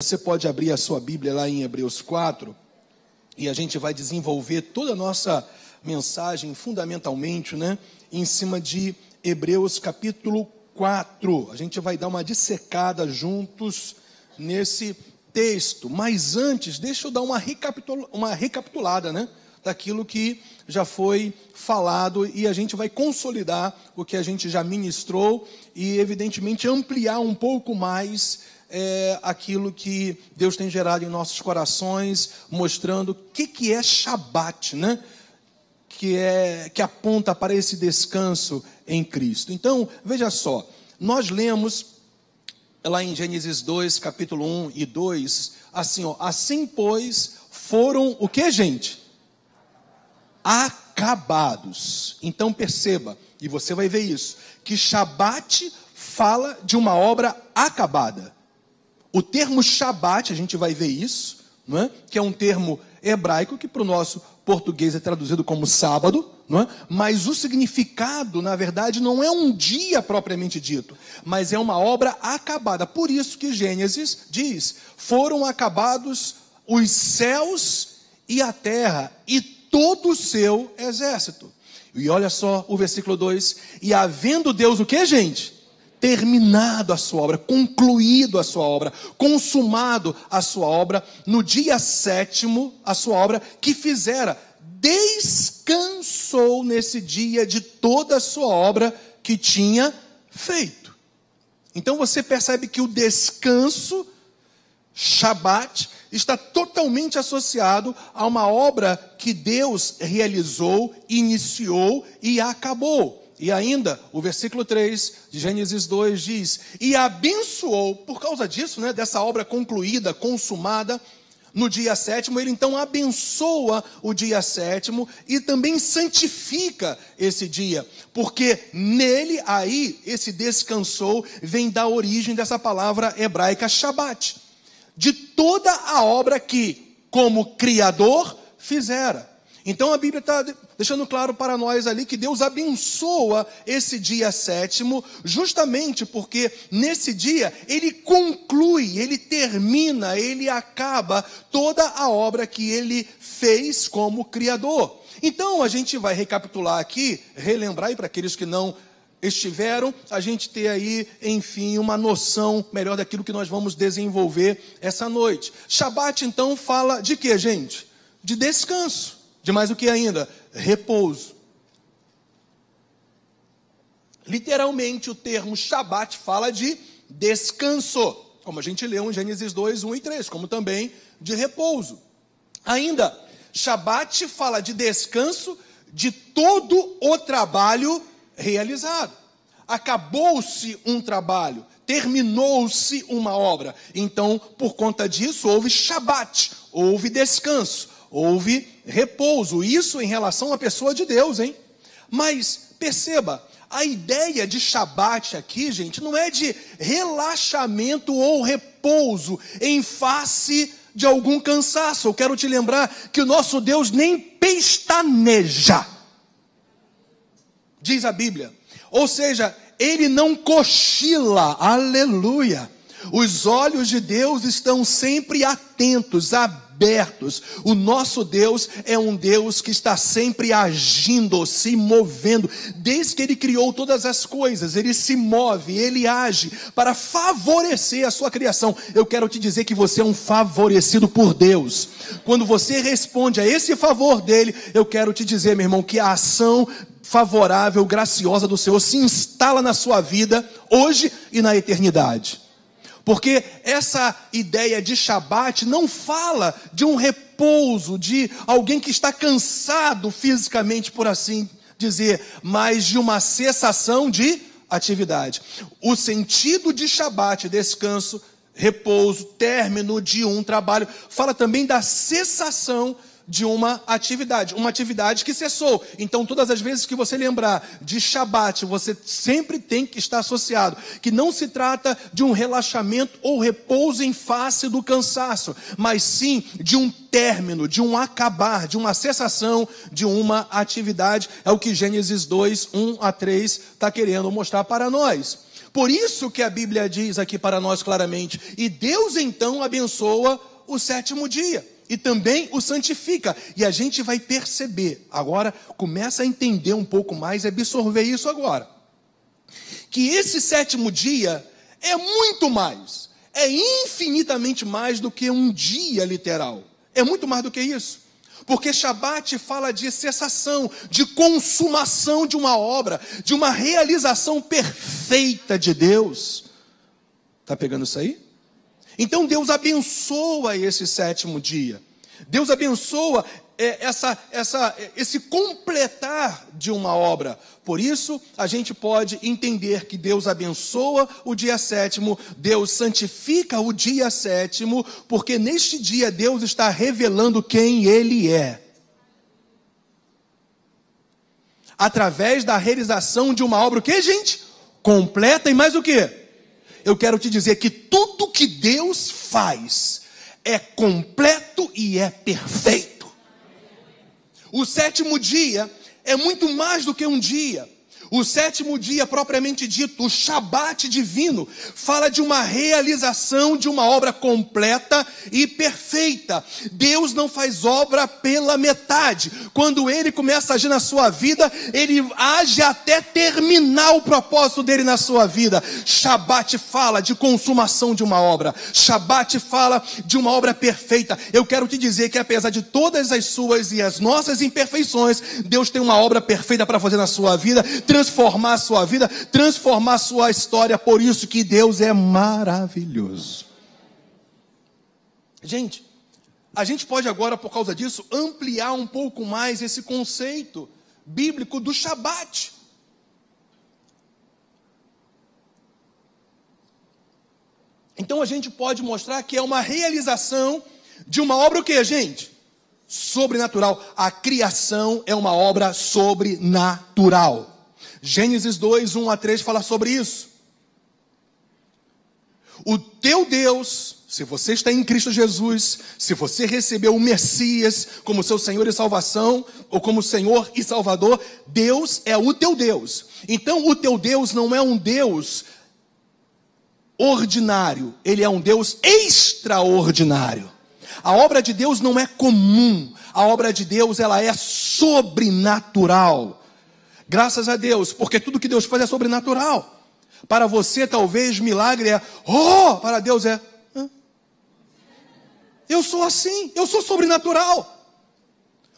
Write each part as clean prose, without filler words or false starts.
Você pode abrir a sua Bíblia lá em Hebreus 4 e a gente vai desenvolver toda a nossa mensagem fundamentalmente, em cima de Hebreus capítulo 4. A gente vai dar uma dissecada juntos nesse texto. Mas antes, deixa eu dar uma recapitulada, daquilo que já foi falado, e a gente vai consolidar o que a gente já ministrou e, evidentemente, ampliar um pouco mais aquilo que Deus tem gerado em nossos corações, mostrando o que é Shabat, que aponta para esse descanso em Cristo. Então, veja só, nós lemos lá em Gênesis 2, capítulo 1 e 2, assim pois foram o que, gente? Acabados. Então perceba, e você vai ver isso, que Shabat fala de uma obra acabada. O termo Shabat, a gente vai ver isso, que é um termo hebraico que para o nosso português é traduzido como sábado, mas o significado, na verdade, não é um dia propriamente dito, mas é uma obra acabada. Por isso que Gênesis diz, foram acabados os céus e a terra e todo o seu exército. E olha só o versículo 2, e havendo Deus o que, gente? Terminado a sua obra, concluído a sua obra, consumado a sua obra, no dia 7º, a sua obra que fizera, descansou nesse dia de toda a sua obra que tinha feito. Então você percebe que o descanso, Shabat, está totalmente associado a uma obra que Deus realizou, iniciou e acabou. E ainda, o versículo 3 de Gênesis 2 diz, e abençoou, por causa disso, dessa obra concluída, consumada, no dia 7º, ele então abençoa o dia 7º e também santifica esse dia, porque nele, aí, esse descansou, vem da origem dessa palavra hebraica Shabat, de toda a obra que, como Criador, fizera. Então a Bíblia está deixando claro para nós ali que Deus abençoa esse dia 7º, justamente porque nesse dia ele conclui, ele termina, ele acaba toda a obra que ele fez como Criador. Então a gente vai recapitular aqui, relembrar, e para aqueles que não estiveram, a gente ter aí, enfim, uma noção melhor daquilo que nós vamos desenvolver essa noite. Shabat então fala de quê, gente? De descanso. De mais o que ainda? Repouso. Literalmente o termo Shabat fala de descanso, como a gente leu em Gênesis 2, 1 e 3, como também de repouso. Ainda, Shabat fala de descanso de todo o trabalho realizado. Acabou-se um trabalho, terminou-se uma obra. Então, por conta disso, houve Shabat, houve descanso, houve repouso. Isso em relação à pessoa de Deus, Mas, perceba, a ideia de Shabat aqui, gente, não é de relaxamento ou repouso em face de algum cansaço. Eu quero te lembrar que o nosso Deus nem pestaneja, diz a Bíblia. Ou seja, ele não cochila, aleluia. Os olhos de Deus estão sempre atentos, abertos. O nosso Deus é um Deus que está sempre agindo, se movendo. Desde que Ele criou todas as coisas, Ele se move, Ele age para favorecer a sua criação. Eu quero te dizer que você é um favorecido por Deus. Quando você responde a esse favor dEle, eu quero te dizer, meu irmão, que a ação favorável, graciosa do Senhor se instala na sua vida, hoje e na eternidade. Porque essa ideia de Shabat não fala de um repouso, de alguém que está cansado fisicamente, por assim dizer, mas de uma cessação de atividade. O sentido de Shabat, descanso, repouso, término de um trabalho, fala também da cessação de uma atividade que cessou. Então, todas as vezes que você lembrar de Shabat, você sempre tem que estar associado, que não se trata de um relaxamento ou repouso em face do cansaço, mas sim de um término, de um acabar, de uma cessação de uma atividade. É o que Gênesis 2, 1 a 3 está querendo mostrar para nós. Por isso que a Bíblia diz aqui para nós claramente, e Deus então abençoa o sétimo dia, e também o santifica, e a gente vai perceber, agora começa a entender um pouco mais e absorver isso agora, que esse sétimo dia é muito mais, é infinitamente mais do que um dia literal, é muito mais do que isso, porque Shabat fala de cessação, de consumação de uma obra, de uma realização perfeita de Deus. Está pegando isso aí? Então Deus abençoa esse sétimo dia. Deus abençoa esse completar de uma obra. Por isso, a gente pode entender que Deus abençoa o dia sétimo, Deus santifica o dia sétimo, porque neste dia Deus está revelando quem Ele é. Através da realização de uma obra, o que, gente? Completa e mais o que? Eu quero te dizer que tudo que Deus faz é completo e é perfeito. O sétimo dia é muito mais do que um dia. O sétimo dia, propriamente dito, o Shabat divino, fala de uma realização de uma obra completa e perfeita. Deus não faz obra pela metade. Quando Ele começa a agir na sua vida, Ele age até terminar o propósito dEle na sua vida. Shabat fala de consumação de uma obra. Shabat fala de uma obra perfeita. Eu quero te dizer que apesar de todas as suas e as nossas imperfeições, Deus tem uma obra perfeita para fazer na sua vida, transformar a sua vida, transformar a sua história. Por isso que Deus é maravilhoso. Gente, a gente pode agora, por causa disso, ampliar um pouco mais esse conceito bíblico do Shabat. Então a gente pode mostrar que é uma realização de uma obra o quê, gente? Sobrenatural. A criação é uma obra sobrenatural. Gênesis 2, 1 a 3 fala sobre isso. O teu Deus, se você está em Cristo Jesus, se você recebeu o Messias como seu Senhor e Salvação, ou como Senhor e Salvador, Deus é o teu Deus. Então o teu Deus não é um Deus ordinário, Ele é um Deus extraordinário. A obra de Deus não é comum, a obra de Deus ela é sobrenatural. Graças a Deus, porque tudo que Deus faz é sobrenatural. Para você, talvez, milagre é, para Deus é, eu sou assim, eu sou sobrenatural.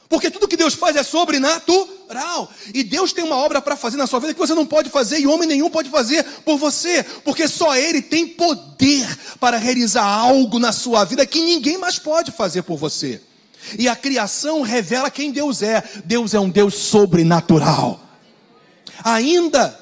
Porque tudo que Deus faz é sobrenatural. E Deus tem uma obra para fazer na sua vida que você não pode fazer e homem nenhum pode fazer por você. Porque só Ele tem poder para realizar algo na sua vida que ninguém mais pode fazer por você. E a criação revela quem Deus é. Deus é um Deus sobrenatural. Ainda,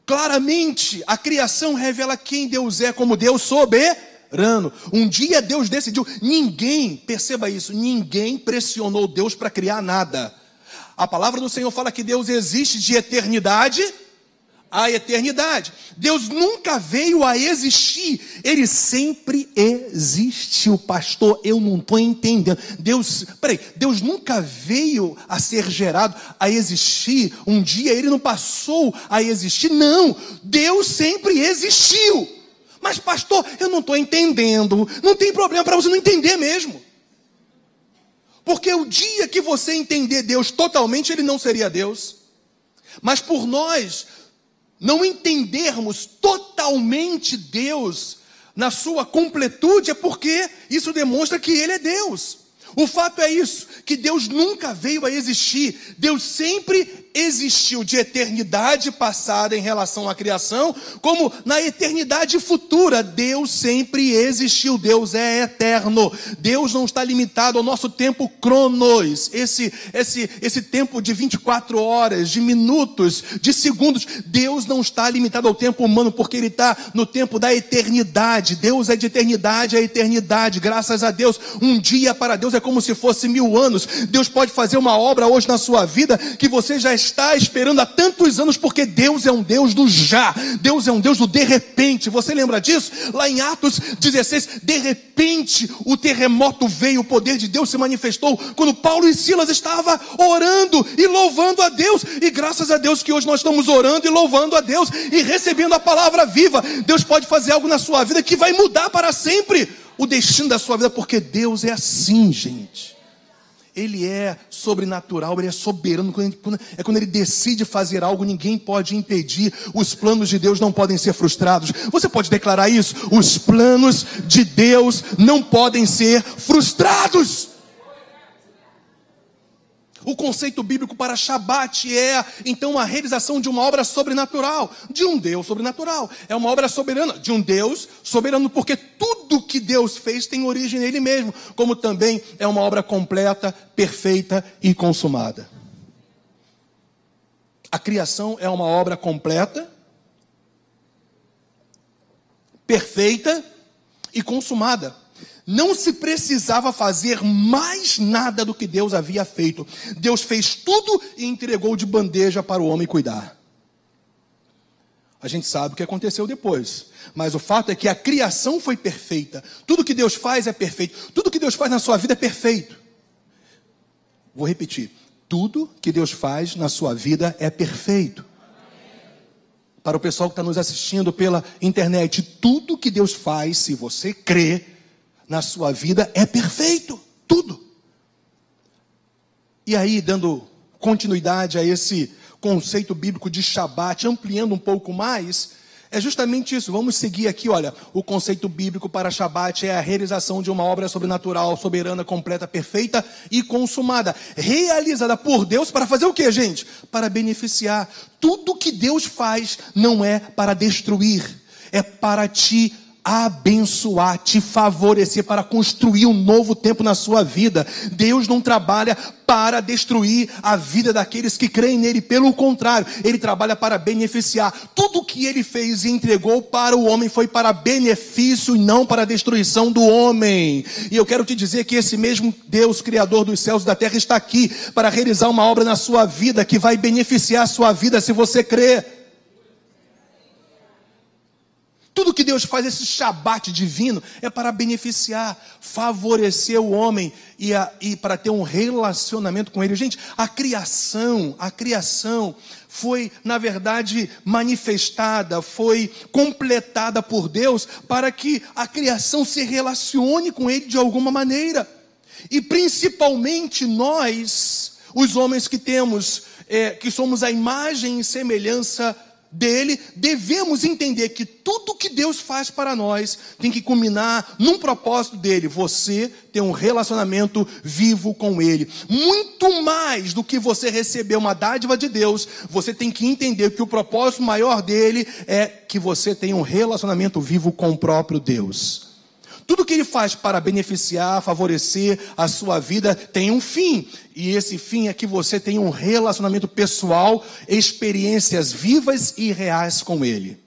claramente, a criação revela quem Deus é como Deus soberano. Um dia Deus decidiu, ninguém, perceba isso, ninguém pressionou Deus para criar nada. A palavra do Senhor fala que Deus existe de eternidade a eternidade. Deus nunca veio a existir, Ele sempre existiu. Pastor, eu não estou entendendo. Deus nunca veio a ser gerado, a existir. Um dia Ele não passou a existir. Não, Deus sempre existiu. Mas pastor, eu não estou entendendo. Não tem problema para você não entender mesmo. Porque o dia que você entender Deus totalmente, Ele não seria Deus. Mas por nós não entendermos totalmente Deus na sua completude, é porque isso demonstra que Ele é Deus. O fato é isso, que Deus nunca veio a existir. Deus sempre existiu de eternidade passada em relação à criação, como na eternidade futura. Deus sempre existiu, Deus é eterno. Deus não está limitado ao nosso tempo cronos, esse tempo de 24 horas, de minutos, de segundos. Deus não está limitado ao tempo humano, porque Ele está no tempo da eternidade. Deus é de eternidade a eternidade, graças a Deus. Um dia para Deus é como se fosse 1000 anos. Deus pode fazer uma obra hoje na sua vida, que você já está esperando há tantos anos, porque Deus é um Deus do já, Deus é um Deus do de repente. Você lembra disso? Lá em Atos 16, de repente o terremoto veio, o poder de Deus se manifestou, quando Paulo e Silas estavam orando e louvando a Deus, e graças a Deus que hoje nós estamos orando e louvando a Deus, e recebendo a palavra viva. Deus pode fazer algo na sua vida que vai mudar para sempre o destino da sua vida, porque Deus é assim, gente. Ele é sobrenatural, Ele é soberano. Quando Ele decide fazer algo, ninguém pode impedir. Os planos de Deus não podem ser frustrados. Você pode declarar isso? Os planos de Deus não podem ser frustrados. O conceito bíblico para Shabat é, então, a realização de uma obra sobrenatural, de um Deus sobrenatural. É uma obra soberana, de um Deus soberano, porque tudo que Deus fez tem origem nele mesmo, como também é uma obra completa, perfeita e consumada. A criação é uma obra completa, perfeita e consumada. Não se precisava fazer mais nada do que Deus havia feito. Deus fez tudo e entregou de bandeja para o homem cuidar. A gente sabe o que aconteceu depois, mas o fato é que a criação foi perfeita. Tudo que Deus faz é perfeito. Tudo que Deus faz na sua vida é perfeito. Vou repetir. Tudo que Deus faz na sua vida é perfeito. Para o pessoal que está nos assistindo pela internet, tudo que Deus faz, se você crê, na sua vida é perfeito, tudo. E aí, dando continuidade a esse conceito bíblico de Shabat, ampliando um pouco mais, é justamente isso. Vamos seguir aqui, olha, o conceito bíblico para Shabat é a realização de uma obra sobrenatural, soberana, completa, perfeita e consumada, realizada por Deus para fazer o que, gente? Para beneficiar. Tudo que Deus faz não é para destruir, é para te abençoar, te favorecer, para construir um novo tempo na sua vida. Deus não trabalha para destruir a vida daqueles que creem nele, pelo contrário, Ele trabalha para beneficiar. Tudo que Ele fez e entregou para o homem foi para benefício e não para a destruição do homem. E eu quero te dizer que esse mesmo Deus, Criador dos céus e da terra, está aqui para realizar uma obra na sua vida, que vai beneficiar a sua vida se você crer. Tudo que Deus faz, esse Shabat divino, é para beneficiar, favorecer o homem e para ter um relacionamento com Ele. Gente, a criação foi, na verdade, manifestada, foi completada por Deus para que a criação se relacione com Ele de alguma maneira. E principalmente nós, os homens que que somos a imagem e semelhança dele, devemos entender que tudo que Deus faz para nós tem que culminar num propósito dele: você ter um relacionamento vivo com ele. Muito mais do que você receber uma dádiva de Deus, você tem que entender que o propósito maior dele é que você tenha um relacionamento vivo com o próprio Deus. Tudo que Ele faz para beneficiar, favorecer a sua vida tem um fim. E esse fim é que você tenha um relacionamento pessoal, experiências vivas e reais com Ele.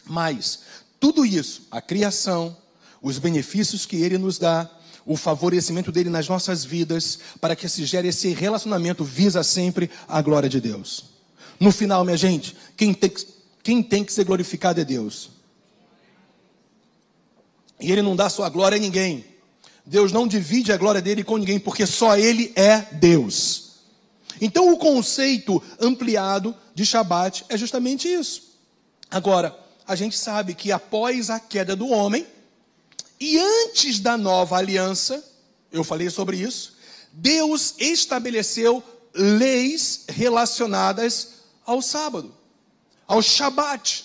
Mas tudo isso, a criação, os benefícios que Ele nos dá, o favorecimento dele nas nossas vidas, para que se gere esse relacionamento, visa sempre a glória de Deus. No final, minha gente, quem tem que ser glorificado é Deus. E Ele não dá sua glória a ninguém. Deus não divide a glória dele com ninguém, porque só Ele é Deus. Então o conceito ampliado de Shabat é justamente isso. Agora, a gente sabe que após a queda do homem, e antes da nova aliança, eu falei sobre isso, Deus estabeleceu leis relacionadas ao sábado, ao Shabat,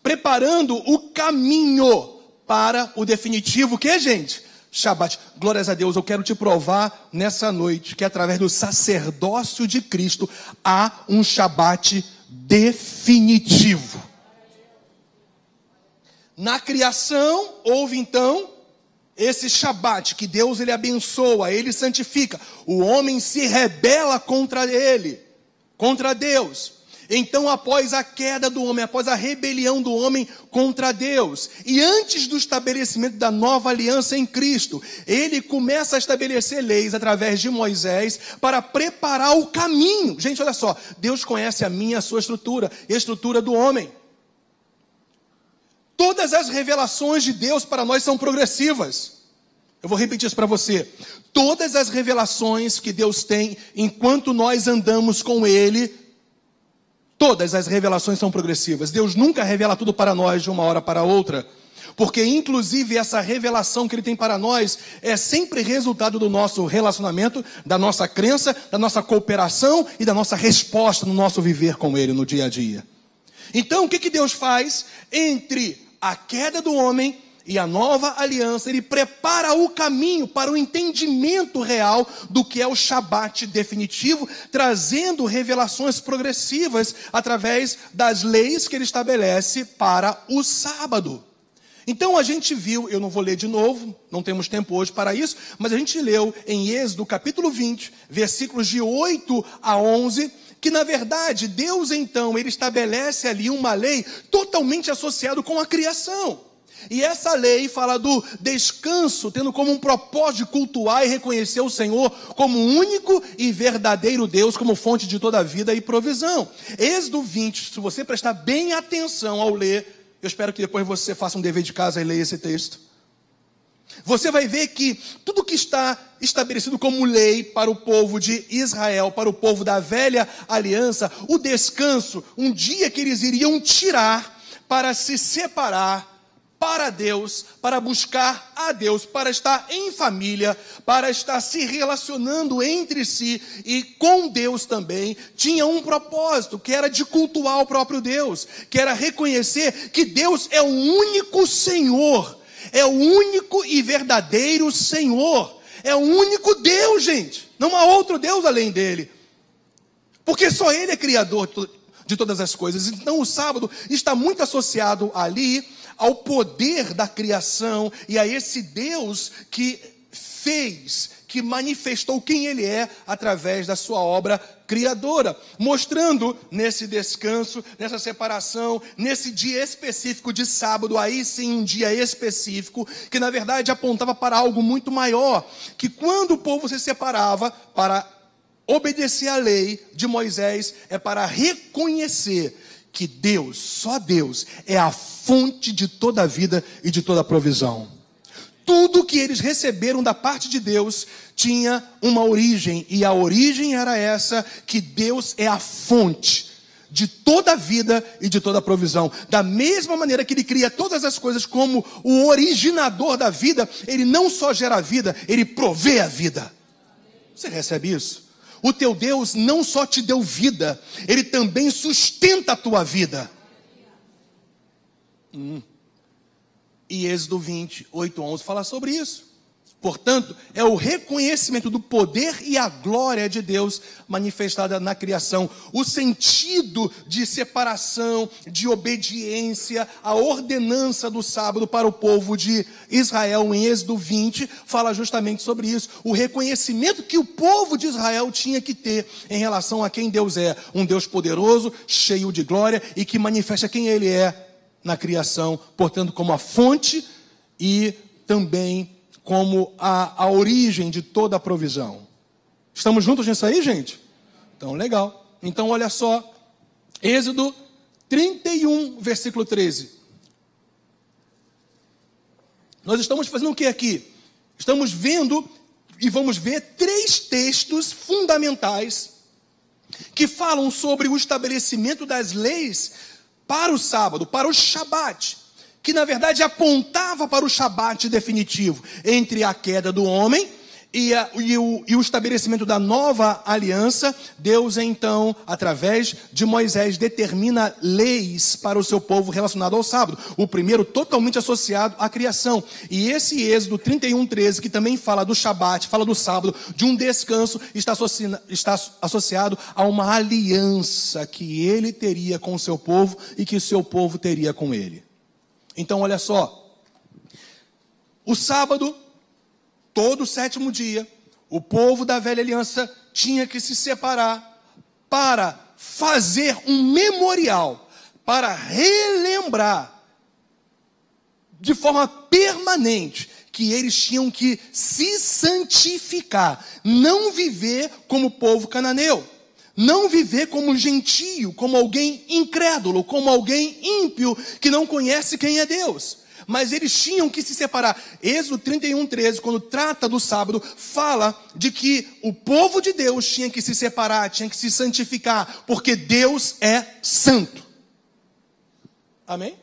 preparando o caminho para o definitivo, o que, gente? Shabat. Glórias a Deus, eu quero te provar nessa noite que através do sacerdócio de Cristo há um Shabat definitivo. Na criação houve então esse Shabat que Deus ele abençoa, ele santifica. O homem se rebela contra ele, contra Deus. Então, após a queda do homem, após a rebelião do homem contra Deus, e antes do estabelecimento da nova aliança em Cristo, ele começa a estabelecer leis através de Moisés para preparar o caminho. Gente, olha só, Deus conhece a minha e a sua estrutura, e a estrutura do homem. Todas as revelações de Deus para nós são progressivas. Eu vou repetir isso para você. Todas as revelações que Deus tem enquanto nós andamos com Ele, todas as revelações são progressivas. Deus nunca revela tudo para nós de uma hora para outra. Porque inclusive essa revelação que Ele tem para nós é sempre resultado do nosso relacionamento, da nossa crença, da nossa cooperação e da nossa resposta no nosso viver com Ele no dia a dia. Então o que Deus faz entre a queda do homem e a nova aliança? Ele prepara o caminho para o entendimento real do que é o Shabat definitivo, trazendo revelações progressivas através das leis que ele estabelece para o sábado. Então a gente viu, eu não vou ler de novo, não temos tempo hoje para isso, mas a gente leu em Êxodo capítulo 20, versículos de 8 a 11, que na verdade Deus então, ele estabelece ali uma lei totalmente associada com a criação. E essa lei fala do descanso, tendo como um propósito de cultuar e reconhecer o Senhor como único e verdadeiro Deus, como fonte de toda a vida e provisão. Êxodo 20, se você prestar bem atenção ao ler, eu espero que depois você faça um dever de casa e leia esse texto. Você vai ver que tudo que está estabelecido como lei para o povo de Israel, para o povo da velha aliança, o descanso, um dia que eles iriam tirar para se separar para Deus, para buscar a Deus, para estar em família, para estar se relacionando entre si e com Deus também, tinha um propósito, que era de cultuar o próprio Deus, que era reconhecer que Deus é o único Senhor, é o único e verdadeiro Senhor, é o único Deus, gente, não há outro Deus além dele, porque só Ele é criador de todas as coisas. Então o sábado está muito associado ali ao poder da criação e a esse Deus que fez, que manifestou quem Ele é através da sua obra criadora, mostrando nesse descanso, nessa separação, nesse dia específico de sábado, aí sim um dia específico, que na verdade apontava para algo muito maior, que quando o povo se separava para obedecer à lei de Moisés, é para reconhecer que Deus, só Deus, é a fonte de toda a vida e de toda a provisão. Tudo que eles receberam da parte de Deus tinha uma origem, e a origem era essa, que Deus é a fonte de toda a vida e de toda a provisão. Da mesma maneira que Ele cria todas as coisas como o originador da vida, Ele não só gera a vida, Ele provê a vida. Você recebe isso? O teu Deus não só te deu vida, Ele também sustenta a tua vida. E Êxodo 20, 8, 11 fala sobre isso. Portanto, é o reconhecimento do poder e a glória de Deus manifestada na criação. O sentido de separação, de obediência, a ordenança do sábado para o povo de Israel em Êxodo 20 fala justamente sobre isso. O reconhecimento que o povo de Israel tinha que ter em relação a quem Deus é. Um Deus poderoso, cheio de glória e que manifesta quem Ele é na criação. Portanto, como a fonte e também como a origem de toda a provisão. Estamos juntos nisso aí, gente? Então, legal. Então, olha só. Êxodo 31, versículo 13. Nós estamos fazendo o que aqui? Estamos vendo e vamos ver 3 textos fundamentais que falam sobre o estabelecimento das leis para o sábado, para o Shabat, que na verdade apontava para o Shabat definitivo, entre a queda do homem e o estabelecimento da nova aliança. Deus então, através de Moisés, determina leis para o seu povo relacionado ao sábado. O primeiro totalmente associado à criação. E esse Êxodo 31, 13, que também fala do Shabat, fala do sábado, de um descanso, está associado a uma aliança que ele teria com o seu povo e que o seu povo teria com ele. Então, olha só, o sábado, todo o 7º dia, o povo da velha aliança tinha que se separar para fazer um memorial, para relembrar de forma permanente que eles tinham que se santificar, não viver como povo cananeu, não viver como gentio, como alguém incrédulo, como alguém ímpio que não conhece quem é Deus. Mas eles tinham que se separar. Êxodo 31:13, quando trata do sábado, fala de que o povo de Deus tinha que se separar, tinha que se santificar, porque Deus é santo. Amém?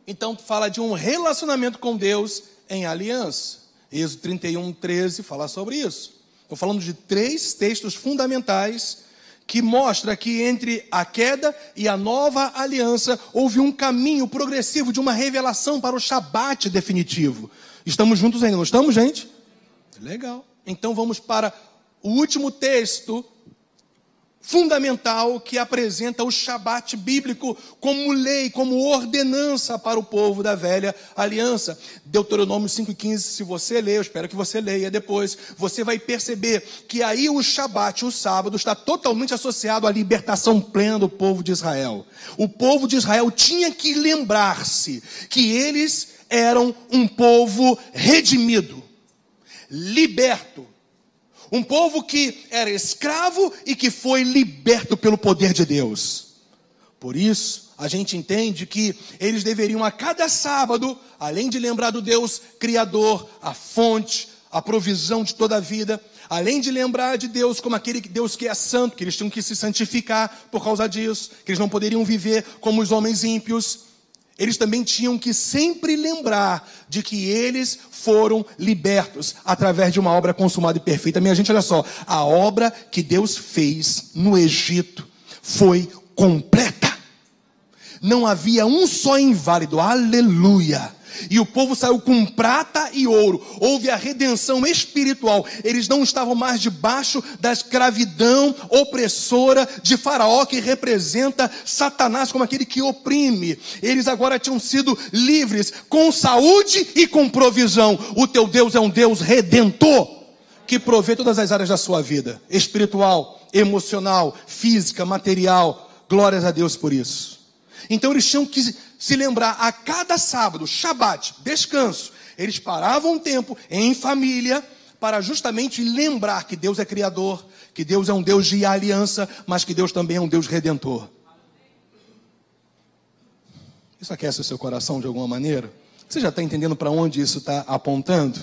Então fala de um relacionamento com Deus em aliança. Êxodo 31:13 fala sobre isso. Estou falando de 3 textos fundamentais que mostra que entre a queda e a nova aliança houve um caminho progressivo de uma revelação para o Shabat definitivo. Estamos juntos ainda, não estamos, gente? Legal. Então vamos para o último texto fundamental que apresenta o Shabat bíblico como lei, como ordenança para o povo da velha aliança. Deuteronômio 5:15, se você ler, eu espero que você leia depois, você vai perceber que aí o Shabat, o sábado, está totalmente associado à libertação plena do povo de Israel. O povo de Israel tinha que lembrar-se que eles eram um povo redimido, liberto. Um povo que era escravo e que foi liberto pelo poder de Deus. Por isso, a gente entende que eles deveriam a cada sábado, além de lembrar do Deus Criador, a fonte, a provisão de toda a vida, além de lembrar de Deus como aquele Deus que é santo, que eles tinham que se santificar por causa disso, que eles não poderiam viver como os homens ímpios, eles também tinham que sempre lembrar de que eles foram libertos através de uma obra consumada e perfeita. Minha gente, olha só, a obra que Deus fez no Egito foi completa. Não havia um só inválido, aleluia. E o povo saiu com prata e ouro. Houve a redenção espiritual. Eles não estavam mais debaixo da escravidão opressora de Faraó, que representa Satanás como aquele que oprime. Eles agora tinham sido livres, com saúde e com provisão. O teu Deus é um Deus redentor, que provê todas as áreas da sua vida: espiritual, emocional, física, material. Glórias a Deus por isso. Então eles tinham que se lembrar a cada sábado, Shabat, descanso. Eles paravam um tempo em família para justamente lembrar que Deus é criador, que Deus é um Deus de aliança, mas que Deus também é um Deus redentor. Isso aquece o seu coração de alguma maneira? Você já está entendendo para onde isso está apontando?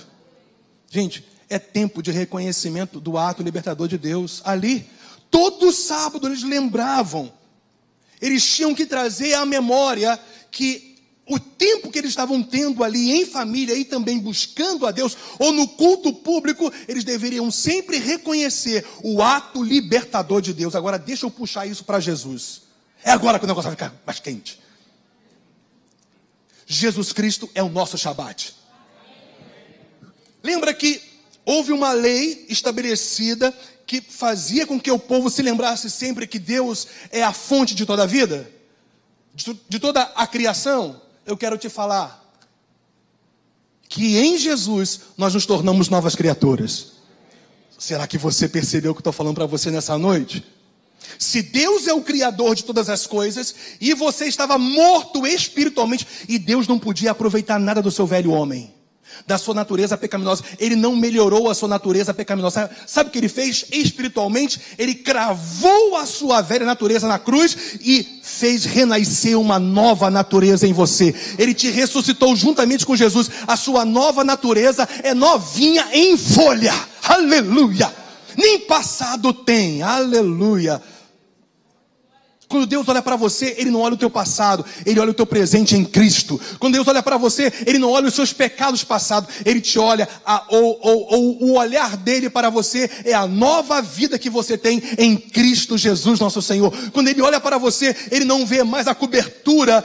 Gente, é tempo de reconhecimento do ato libertador de Deus. Ali, todo sábado eles lembravam. Eles tinham que trazer à memória que o tempo que eles estavam tendo ali em família e também buscando a Deus, ou no culto público, eles deveriam sempre reconhecer o ato libertador de Deus. Agora deixa eu puxar isso para Jesus. É agora que o negócio vai ficar mais quente. Jesus Cristo é o nosso Shabat. Lembra que houve uma lei estabelecida que fazia com que o povo se lembrasse sempre que Deus é a fonte de toda a vida, de toda a criação? Eu quero te falar que em Jesus nós nos tornamos novas criaturas. Será que você percebeu o que eu estou falando para você nessa noite? Se Deus é o Criador de todas as coisas, e você estava morto espiritualmente, e Deus não podia aproveitar nada do seu velho homem, da sua natureza pecaminosa, Ele não melhorou a sua natureza pecaminosa. Sabe o que Ele fez espiritualmente? Ele cravou a sua velha natureza na cruz e fez renascer uma nova natureza em você. Ele te ressuscitou juntamente com Jesus. A sua nova natureza é novinha em folha. Aleluia! Nem passado tem. Aleluia! Quando Deus olha para você, Ele não olha o teu passado, Ele olha o teu presente em Cristo. Quando Deus olha para você, Ele não olha os seus pecados passados, Ele te olha, o olhar dEle para você é a nova vida que você tem em Cristo Jesus, nosso Senhor. Quando Ele olha para você, Ele não vê mais a cobertura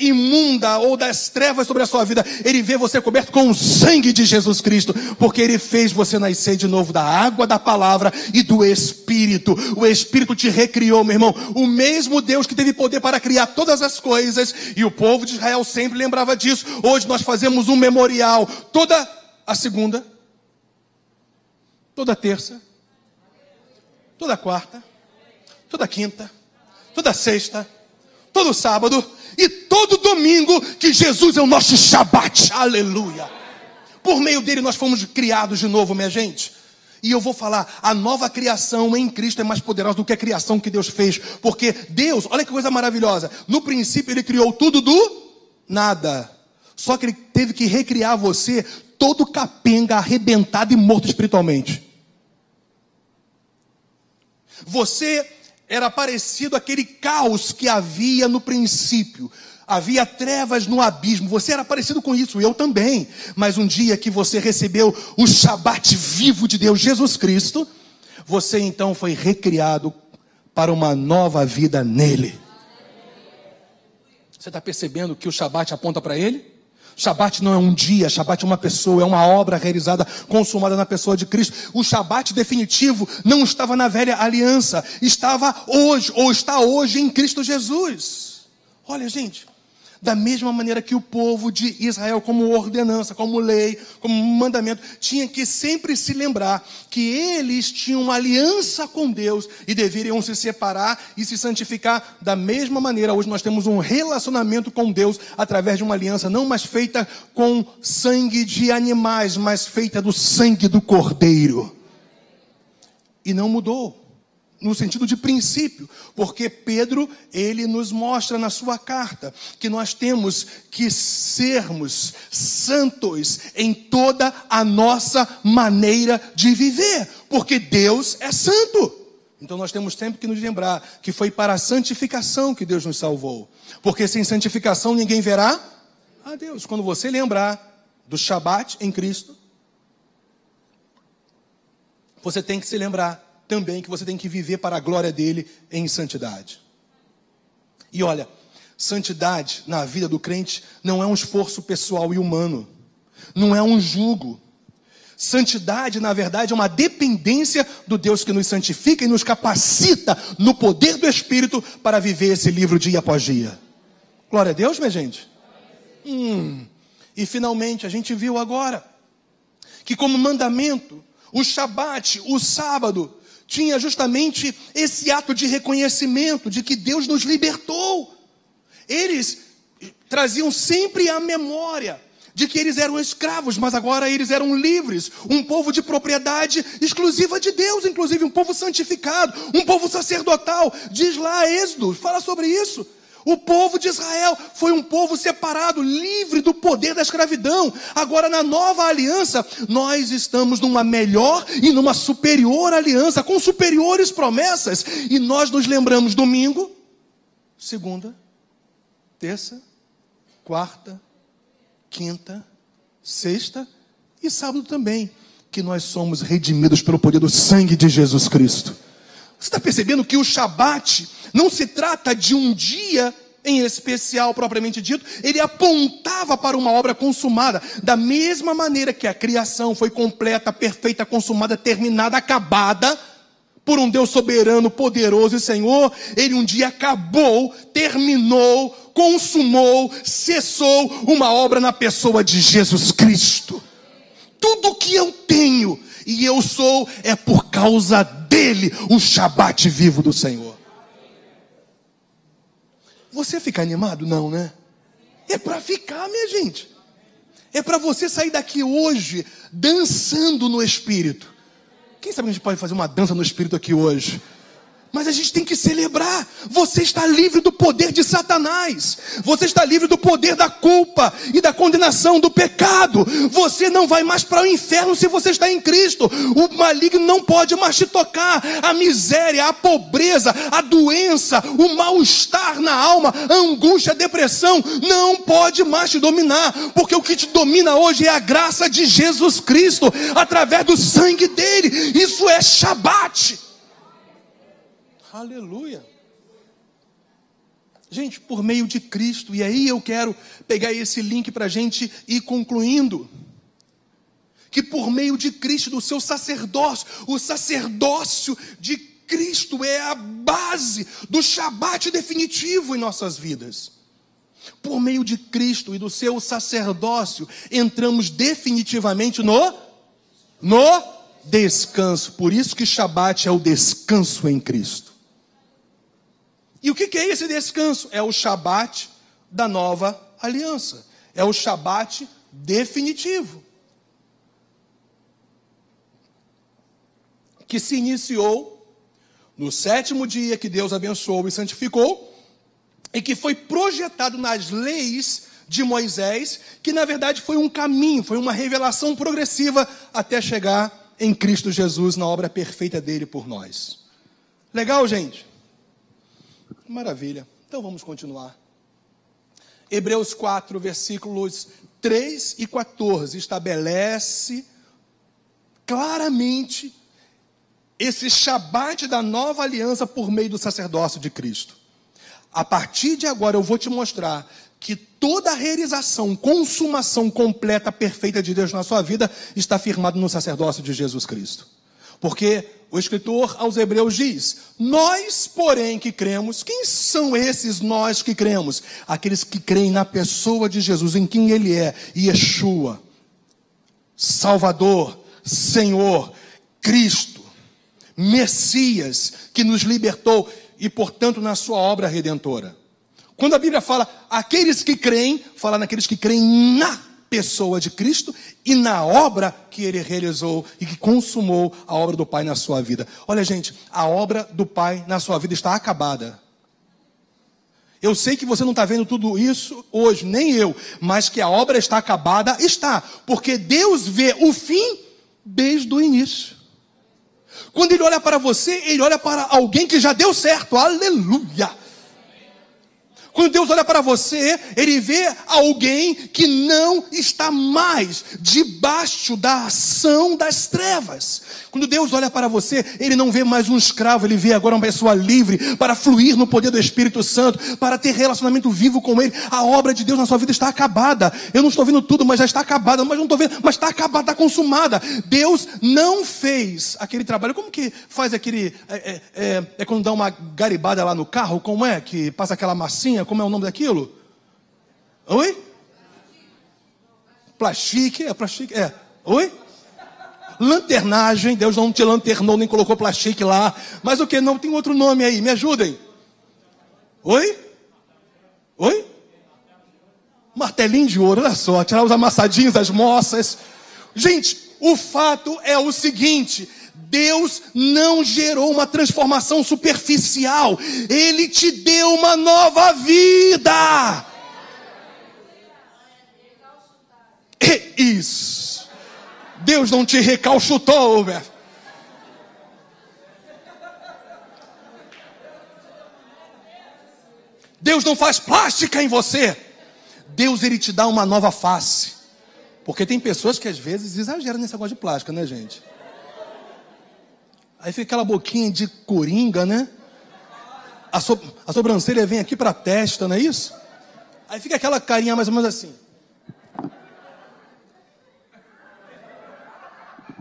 imunda ou das trevas sobre a sua vida. Ele vê você coberto com o sangue de Jesus Cristo, porque Ele fez você nascer de novo da água, da palavra e do Espírito. O Espírito te recriou, meu irmão. O mesmo Deus que teve poder para criar todas as coisas, e o povo de Israel sempre lembrava disso. Hoje nós fazemos um memorial toda a segunda, toda a terça, toda quarta, toda quinta, toda sexta, todo sábado e todo domingo, que Jesus é o nosso Shabat. Aleluia. Por meio dele nós fomos criados de novo, minha gente. E eu vou falar, a nova criação em Cristo é mais poderosa do que a criação que Deus fez. Porque Deus, olha que coisa maravilhosa, no princípio ele criou tudo do nada. Só que ele teve que recriar você todo capenga, arrebentado e morto espiritualmente. Você era parecido àquele caos que havia no princípio. Havia trevas no abismo. Você era parecido com isso, eu também. Mas um dia que você recebeu o Shabat vivo de Deus, Jesus Cristo, você então foi recriado para uma nova vida nele. Você está percebendo que o Shabat aponta para ele? Shabat não é um dia, Shabat é uma pessoa, é uma obra realizada, consumada na pessoa de Cristo. O Shabat definitivo não estava na velha aliança, estava hoje, ou está hoje em Cristo Jesus. Olha, gente, da mesma maneira que o povo de Israel, como ordenança, como lei, como mandamento, tinha que sempre se lembrar que eles tinham uma aliança com Deus e deveriam se separar e se santificar. Da mesma maneira, hoje nós temos um relacionamento com Deus através de uma aliança não mais feita com sangue de animais, mas feita do sangue do Cordeiro. E não mudou. No sentido de princípio, porque Pedro, ele nos mostra na sua carta que nós temos que sermos santos em toda a nossa maneira de viver, porque Deus é santo. Então nós temos sempre que nos lembrar que foi para a santificação que Deus nos salvou, porque sem santificação ninguém verá a Deus. Quando você lembrar do Shabat em Cristo, você tem que se lembrar também que você tem que viver para a glória dele em santidade. E olha, santidade na vida do crente não é um esforço pessoal e humano, não é um jugo. Santidade, na verdade, é uma dependência do Deus que nos santifica e nos capacita no poder do Espírito para viver esse livro dia após dia. Glória a Deus, minha gente. E finalmente a gente viu agora que como mandamento, o Shabat, o sábado, tinha justamente esse ato de reconhecimento de que Deus nos libertou. Eles traziam sempre a memória de que eles eram escravos, mas agora eles eram livres, um povo de propriedade exclusiva de Deus, inclusive um povo santificado, um povo sacerdotal. Diz lá Êxodo, fala sobre isso. O povo de Israel foi um povo separado, livre do poder da escravidão. Agora, na nova aliança, nós estamos numa melhor e numa superior aliança, com superiores promessas. E nós nos lembramos domingo, segunda, terça, quarta, quinta, sexta e sábado também, que nós somos redimidos pelo poder do sangue de Jesus Cristo. Você está percebendo que o Shabat não se trata de um dia em especial propriamente dito, ele apontava para uma obra consumada, da mesma maneira que a criação foi completa, perfeita, consumada, terminada, acabada, por um Deus soberano, poderoso e Senhor. Ele um dia acabou, terminou, consumou, cessou uma obra na pessoa de Jesus Cristo. Tudo que eu tenho e eu sou é por causa dele, o Shabat vivo do Senhor. Você fica animado? Não, né? É para ficar, minha gente. É para você sair daqui hoje dançando no Espírito. Quem sabe a gente pode fazer uma dança no Espírito aqui hoje? Mas a gente tem que celebrar. Você está livre do poder de Satanás. Você está livre do poder da culpa e da condenação do pecado. Você não vai mais para o inferno se você está em Cristo. O maligno não pode mais te tocar. A miséria, a pobreza, a doença, o mal-estar na alma, a angústia, a depressão não pode mais te dominar. Porque o que te domina hoje é a graça de Jesus Cristo, através do sangue dele. Isso é Shabat. Aleluia. Gente, por meio de Cristo, e aí eu quero pegar esse link para a gente ir concluindo, que por meio de Cristo, do seu sacerdócio, o sacerdócio de Cristo é a base do Shabat definitivo em nossas vidas. Por meio de Cristo e do seu sacerdócio, entramos definitivamente no descanso. Por isso que Shabat é o descanso em Cristo. E o que é esse descanso? É o Shabat da nova aliança. É o Shabat definitivo. Que se iniciou no 7º dia que Deus abençoou e santificou, e que foi projetado nas leis de Moisés, que na verdade foi um caminho, foi uma revelação progressiva até chegar em Cristo Jesus, na obra perfeita dele por nós. Legal, gente? Maravilha. Então vamos continuar. Hebreus 4, versículos 3 e 14, estabelece claramente esse Shabat da nova aliança por meio do sacerdócio de Cristo. A partir de agora eu vou te mostrar que toda a realização, consumação completa, perfeita de Deus na sua vida está firmado no sacerdócio de Jesus Cristo. Porque o escritor aos Hebreus diz: nós, porém, que cremos, quem são esses nós que cremos? Aqueles que creem na pessoa de Jesus, em quem Ele é, Yeshua, Salvador, Senhor, Cristo, Messias, que nos libertou e, portanto, na sua obra redentora. Quando a Bíblia fala aqueles que creem, fala naqueles que creem na pessoa de Cristo e na obra que Ele realizou e que consumou a obra do Pai na sua vida. Olha, gente, a obra do Pai na sua vida está acabada. Eu sei que você não está vendo tudo isso hoje, nem eu, mas que a obra está acabada, está, porque Deus vê o fim desde o início. Quando Ele olha para você, Ele olha para alguém que já deu certo, aleluia. Quando Deus olha para você, Ele vê alguém que não está mais debaixo da ação das trevas. Quando Deus olha para você, Ele não vê mais um escravo, Ele vê agora uma pessoa livre para fluir no poder do Espírito Santo, para ter relacionamento vivo com Ele. A obra de Deus na sua vida está acabada. Eu não estou vendo tudo, mas já está acabada. Mas não estou vendo, mas está acabada, está consumada. Deus não fez aquele trabalho. Como que faz aquele... É quando dá uma garibada lá no carro, como é? Que passa aquela massinha, como é o nome daquilo? Oi? Plastique, Oi? Lanternagem, Deus não te lanternou, nem colocou plastique lá. Mas o que? Não tem outro nome aí, me ajudem. Oi? Oi? Martelinho de ouro, olha só, tirar os amassadinhos, as moças. Gente, o fato é o seguinte: Deus não gerou uma transformação superficial. Ele te deu uma nova vida. Isso. Deus não te recalchutou, velho. Deus não faz plástica em você. Deus, Ele te dá uma nova face. Porque tem pessoas que às vezes exageram nesse negócio de plástica, né, gente? Aí fica aquela boquinha de coringa, né? A sobrancelha vem aqui para a testa, não é isso? Aí fica aquela carinha mais ou menos assim.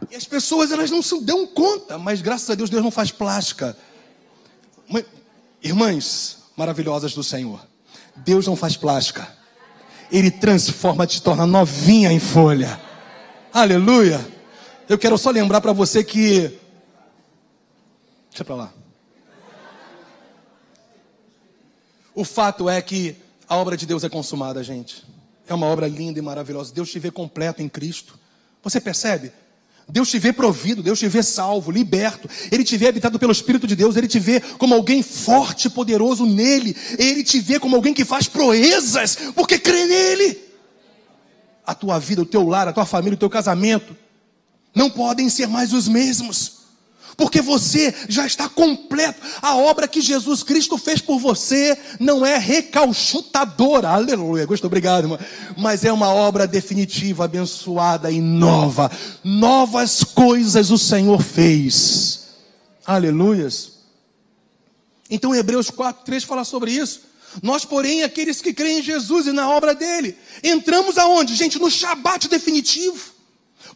E as pessoas, elas não se dão conta, mas graças a Deus, Deus não faz plástica. Irmãs maravilhosas do Senhor, Deus não faz plástica. Ele transforma, te torna novinha em folha. Aleluia. Eu quero só lembrar para você que... Deixa pra lá. O fato é que a obra de Deus é consumada, gente. É uma obra linda e maravilhosa. Deus te vê completo em Cristo. Você percebe? Deus te vê provido, Deus te vê salvo, liberto. Ele te vê habitado pelo Espírito de Deus. Ele te vê como alguém forte e poderoso nele. Ele te vê como alguém que faz proezas, porque crê nele. A tua vida, o teu lar, a tua família, o teu casamento não podem ser mais os mesmos, porque você já está completo. A obra que Jesus Cristo fez por você não é recalchutadora, aleluia, gostou, obrigado, irmão. Mas é uma obra definitiva, abençoada e nova. Novas coisas o Senhor fez, aleluias. Então Hebreus 4:3 fala sobre isso. Nós, porém, aqueles que creem em Jesus e na obra dele, entramos aonde? Gente, no Shabat definitivo.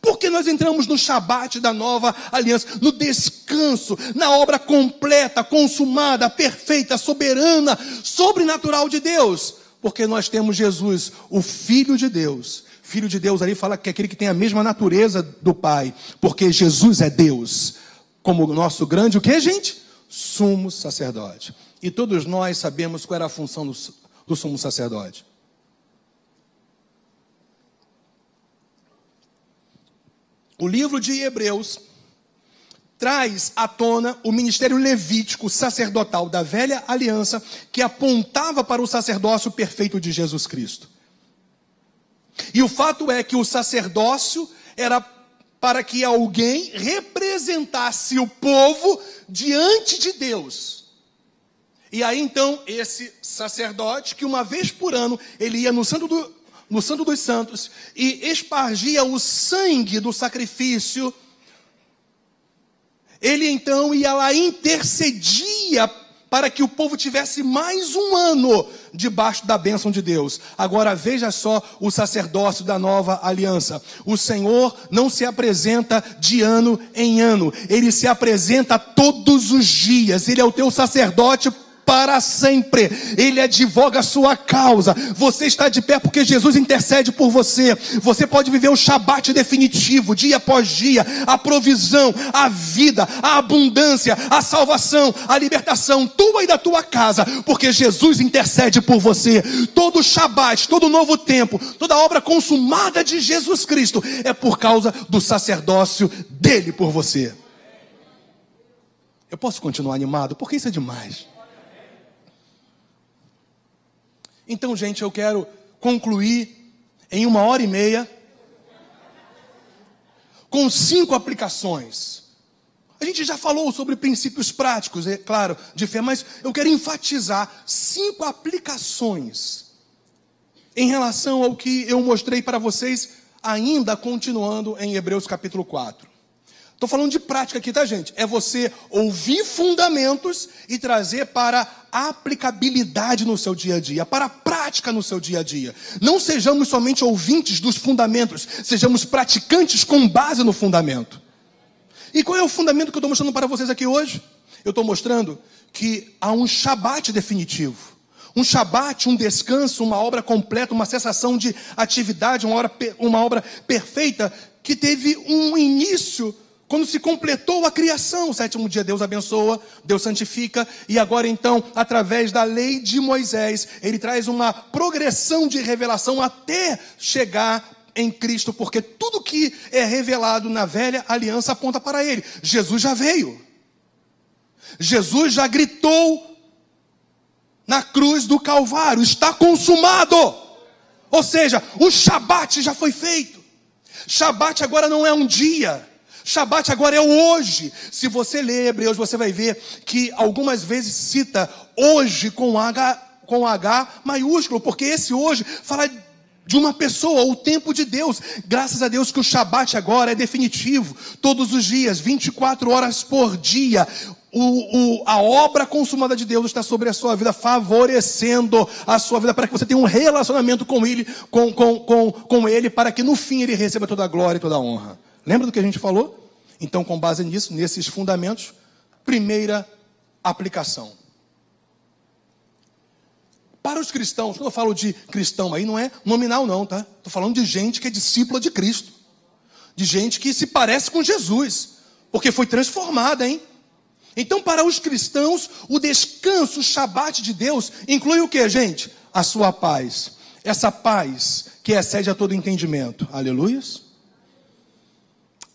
Porque nós entramos no Shabat da nova aliança, no descanso, na obra completa, consumada, perfeita, soberana, sobrenatural de Deus. Porque nós temos Jesus, o Filho de Deus, Filho de Deus ali fala que é aquele que tem a mesma natureza do Pai, porque Jesus é Deus, como o nosso grande, o que, gente? Sumo sacerdote. E todos nós sabemos qual era a função do sumo sacerdote. O livro de Hebreus traz à tona o ministério levítico sacerdotal da velha aliança, que apontava para o sacerdócio perfeito de Jesus Cristo. E o fato é que o sacerdócio era para que alguém representasse o povo diante de Deus. E aí então esse sacerdote, que uma vez por ano ele ia no Santo dos Santos e espargia o sangue do sacrifício, ele então ia lá e intercedia para que o povo tivesse mais um ano debaixo da bênção de Deus. Agora veja só o sacerdócio da nova aliança. O Senhor não se apresenta de ano em ano, Ele se apresenta todos os dias. Ele é o teu sacerdote para sempre. Ele advoga a sua causa. Você está de pé porque Jesus intercede por você. Você pode viver o Shabat definitivo, dia após dia, a provisão, a vida, a abundância, a salvação, a libertação, tua e da tua casa, porque Jesus intercede por você. Todo Shabat, todo novo tempo, toda obra consumada de Jesus Cristo é por causa do sacerdócio dele por você. Eu posso continuar animado? Porque isso é demais. Então, gente, eu quero concluir em 1h30 com 5 aplicações. A gente já falou sobre princípios práticos, é claro, de fé, mas eu quero enfatizar 5 aplicações em relação ao que eu mostrei para vocês, ainda continuando em Hebreus capítulo 4. Estou falando de prática aqui, tá, gente? É você ouvir fundamentos e trazer para a aplicabilidade no seu dia a dia, para a prática no seu dia a dia. Não sejamos somente ouvintes dos fundamentos, sejamos praticantes com base no fundamento. E qual é o fundamento que eu estou mostrando para vocês aqui hoje? Eu estou mostrando que há um Shabat definitivo. Um Shabat, um descanso, uma obra completa, uma cessação de atividade, uma obra perfeita, que teve um início quando se completou a criação. O 7º dia Deus abençoa, Deus santifica, e agora então, através da lei de Moisés, ele traz uma progressão de revelação até chegar em Cristo, porque tudo que é revelado na velha aliança aponta para ele. Jesus já veio. Jesus já gritou na cruz do Calvário: está consumado. Ou seja, o Shabat já foi feito. Shabat agora não é um dia. Shabat agora é o hoje. Se você ler Hebreus, você vai ver que algumas vezes cita hoje com H maiúsculo, porque esse hoje fala de uma pessoa, o tempo de Deus. Graças a Deus que o Shabat agora é definitivo. Todos os dias, 24 horas por dia, a obra consumada de Deus está sobre a sua vida, favorecendo a sua vida, para que você tenha um relacionamento com Ele, com Ele, para que no fim Ele receba toda a glória e toda a honra. Lembra do que a gente falou? Então, com base nisso, nesses fundamentos, primeira aplicação. Para os cristãos, quando eu falo de cristão aí, não é nominal não, tá? Estou falando de gente que é discípula de Cristo. De gente que se parece com Jesus, porque foi transformada, hein? Então, para os cristãos, o descanso, o Shabat de Deus, inclui o que, gente? A sua paz. Essa paz que excede a todo entendimento. Aleluias.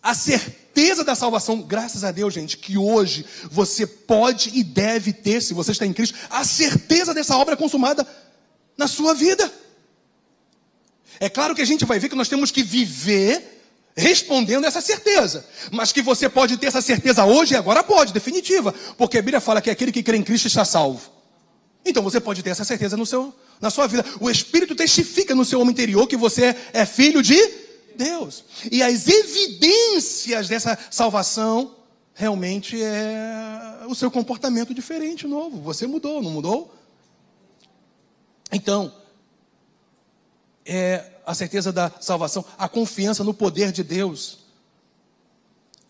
A certeza da salvação, graças a Deus, gente, que hoje você pode e deve ter, se você está em Cristo, a certeza dessa obra consumada na sua vida. É claro que a gente vai ver que nós temos que viver respondendo essa certeza, mas que você pode ter essa certeza hoje e agora pode, definitiva, porque a Bíblia fala que aquele que crê em Cristo está salvo. Então você pode ter essa certeza na sua vida. O Espírito testifica no seu homem interior que você é filho de Deus. E as evidências dessa salvação realmente é o seu comportamento diferente, novo. Você mudou, não mudou? Então, é a certeza da salvação, a confiança no poder de Deus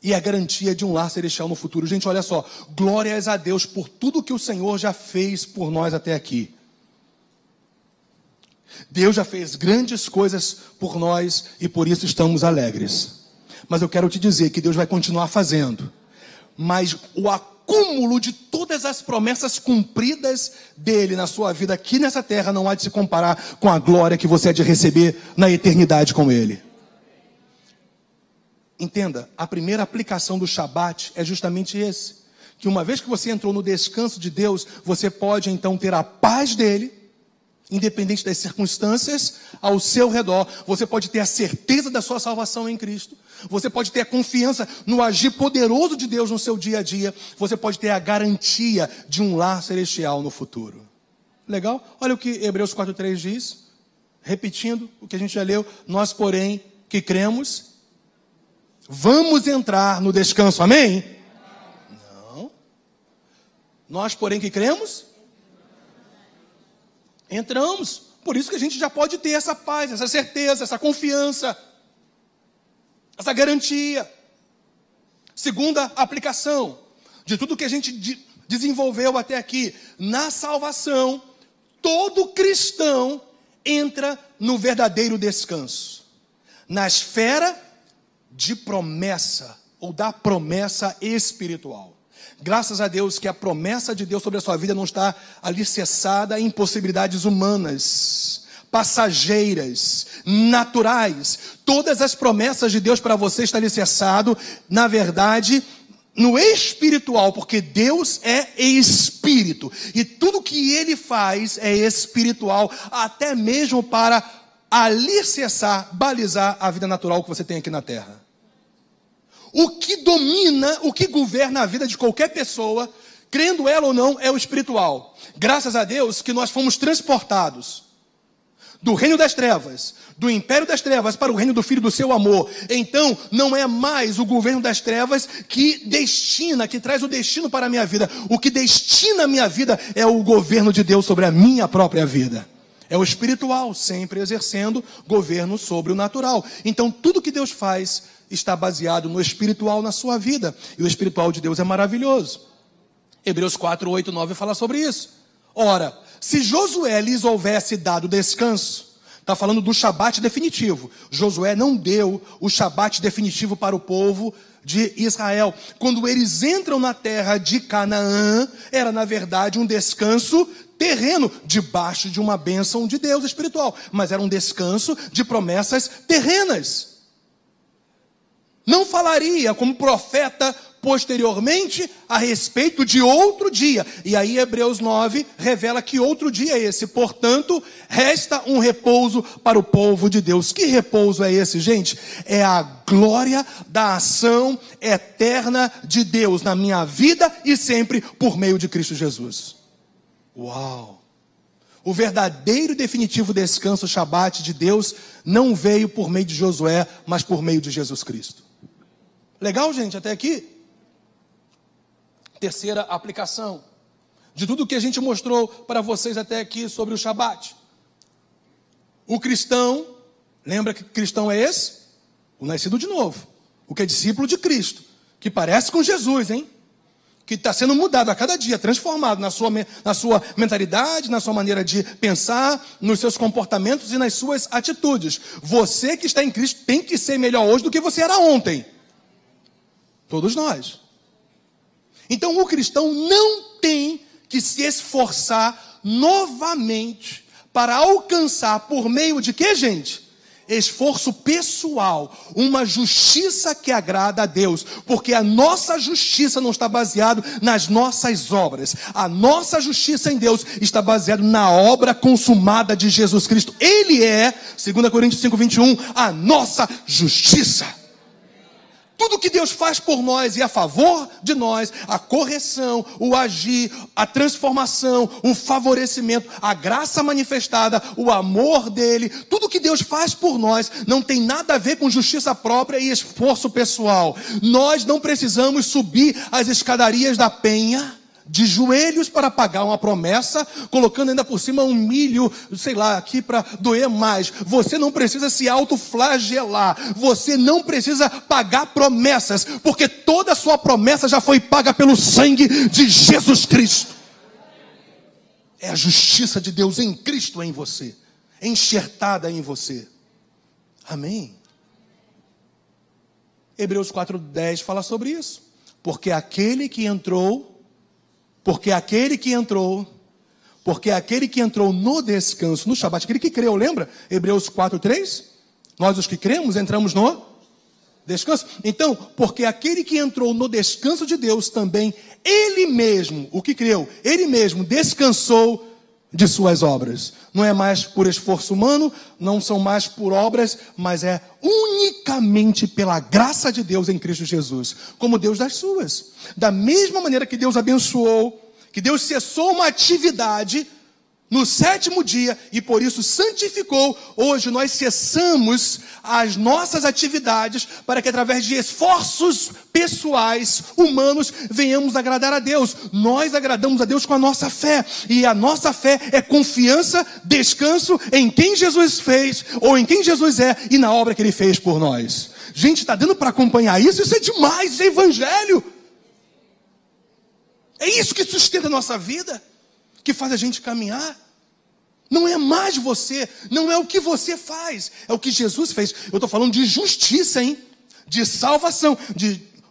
e a garantia de um lar celestial no futuro. Gente, olha só, glórias a Deus por tudo que o Senhor já fez por nós até aqui. Deus já fez grandes coisas por nós e por isso estamos alegres. Mas eu quero te dizer que Deus vai continuar fazendo. Mas o acúmulo de todas as promessas cumpridas dele na sua vida aqui nessa terra não há de se comparar com a glória que você há de receber na eternidade com ele. Entenda, a primeira aplicação do Shabat é justamente esse. Que uma vez que você entrou no descanso de Deus, você pode então ter a paz dele, independente das circunstâncias ao seu redor. Você pode ter a certeza da sua salvação em Cristo. Você pode ter a confiança no agir poderoso de Deus no seu dia a dia. Você pode ter a garantia de um lar celestial no futuro. Legal? Olha o que Hebreus 4:3 diz. Repetindo o que a gente já leu. Nós, porém, que cremos, vamos entrar no descanso. Amém? Não. Nós, porém, que cremos, entramos. Por isso que a gente já pode ter essa paz, essa certeza, essa confiança, essa garantia. Segunda aplicação de tudo que a gente desenvolveu até aqui. Na salvação, todo cristão entra no verdadeiro descanso. Na esfera de promessa, ou da promessa espiritual. Graças a Deus que a promessa de Deus sobre a sua vida não está alicerçada em possibilidades humanas, passageiras, naturais. Todas as promessas de Deus para você estão alicerçado, na verdade, no espiritual, porque Deus é espírito. E tudo que Ele faz é espiritual, até mesmo para alicerçar, balizar a vida natural que você tem aqui na terra. O que domina, o que governa a vida de qualquer pessoa, crendo ela ou não, é o espiritual. Graças a Deus que nós fomos transportados do reino das trevas, do império das trevas para o reino do Filho do seu amor. Então, não é mais o governo das trevas que destina, que traz o destino para a minha vida. O que destina a minha vida é o governo de Deus sobre a minha própria vida. É o espiritual, sempre exercendo governo sobre o natural. Então, tudo que Deus faz está baseado no espiritual na sua vida. E o espiritual de Deus é maravilhoso. Hebreus 4, 8, 9 fala sobre isso. Ora, se Josué lhes houvesse dado descanso, está falando do Shabat definitivo. Josué não deu o Shabat definitivo para o povo de Israel. Quando eles entram na terra de Canaã, era na verdade um descanso terreno, debaixo de uma bênção de Deus espiritual. Mas era um descanso de promessas terrenas. Não falaria como profeta posteriormente a respeito de outro dia. E aí Hebreus 9 revela que outro dia é esse. Portanto, resta um repouso para o povo de Deus. Que repouso é esse, gente? É a glória da ação eterna de Deus na minha vida e sempre por meio de Cristo Jesus. Uau! O verdadeiro e definitivo descanso Shabat de Deus não veio por meio de Josué, mas por meio de Jesus Cristo. Legal, gente, até aqui? Terceira aplicação de tudo que a gente mostrou para vocês até aqui sobre o Shabat. O cristão, lembra que cristão é esse? O nascido de novo, o que é discípulo de Cristo, que parece com Jesus, hein? Que está sendo mudado a cada dia, transformado na sua mentalidade, na sua maneira de pensar, nos seus comportamentos e nas suas atitudes. Você que está em Cristo tem que ser melhor hoje do que você era ontem. Todos nós. Então o cristão não tem que se esforçar novamente para alcançar por meio de quê, gente? Esforço pessoal, uma justiça que agrada a Deus, porque a nossa justiça não está baseada nas nossas obras. A nossa justiça em Deus está baseada na obra consumada de Jesus Cristo. Ele é, 2 Coríntios 5, 21, a nossa justiça. Tudo que Deus faz por nós e a favor de nós, a correção, o agir, a transformação, o favorecimento, a graça manifestada, o amor dele, tudo que Deus faz por nós não tem nada a ver com justiça própria e esforço pessoal. Nós não precisamos subir as escadarias da penha de joelhos para pagar uma promessa, colocando ainda por cima um milho, sei lá, aqui para doer mais. Você não precisa se autoflagelar, você não precisa pagar promessas, porque toda a sua promessa já foi paga pelo sangue de Jesus Cristo. É a justiça de Deus em Cristo em você. enxertada em você. Amém? Hebreus 4:10 fala sobre isso. Porque aquele que entrou no descanso, no Shabat, aquele que creu, lembra? Hebreus 4:3? Nós os que cremos entramos no descanso. Então, porque aquele que entrou no descanso de Deus também, ele mesmo, o que creu, ele mesmo descansou de suas obras. Não é mais por esforço humano, não são mais por obras, mas é unicamente pela graça de Deus em Cristo Jesus, como Deus das suas. Da mesma maneira que Deus abençoou, que Deus cessou uma atividade no 7º dia e por isso santificou, hoje nós cessamos as nossas atividades para que através de esforços pessoais, humanos, venhamos agradar a Deus. Nós agradamos a Deus com a nossa fé, e a nossa fé é confiança, descanso em quem Jesus fez, ou em quem Jesus é, e na obra que Ele fez por nós. Gente, está dando para acompanhar isso? Isso é demais, isso é evangelho. É isso que sustenta a nossa vida, que faz a gente caminhar. Não é mais você, não é o que você faz, é o que Jesus fez. Eu estou falando de justiça, hein? De salvação,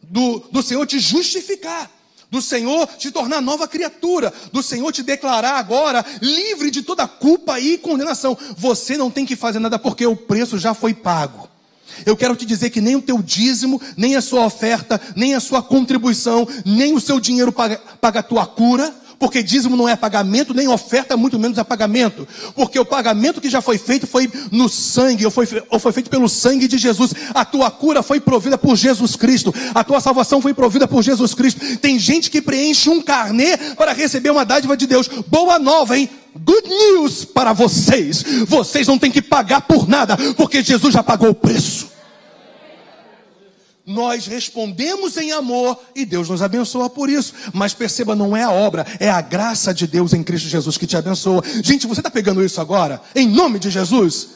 do Senhor te justificar, do Senhor te tornar nova criatura, do Senhor te declarar agora livre de toda culpa e condenação. Você não tem que fazer nada porque o preço já foi pago. Eu quero te dizer que nem o teu dízimo, nem a sua oferta, nem a sua contribuição, nem o seu dinheiro paga a tua cura, porque dízimo não é pagamento, nem oferta, muito menos é pagamento, porque o pagamento que já foi feito foi no sangue, ou foi feito pelo sangue de Jesus. A tua cura foi provida por Jesus Cristo, a tua salvação foi provida por Jesus Cristo. Tem gente que preenche um carnê para receber uma dádiva de Deus. Boa nova, hein? Good news para vocês. Vocês não têm que pagar por nada, porque Jesus já pagou o preço. Nós respondemos em amor e Deus nos abençoa por isso. Mas perceba, não é a obra, é a graça de Deus em Cristo Jesus que te abençoa. Gente, você está pegando isso agora? Em nome de Jesus?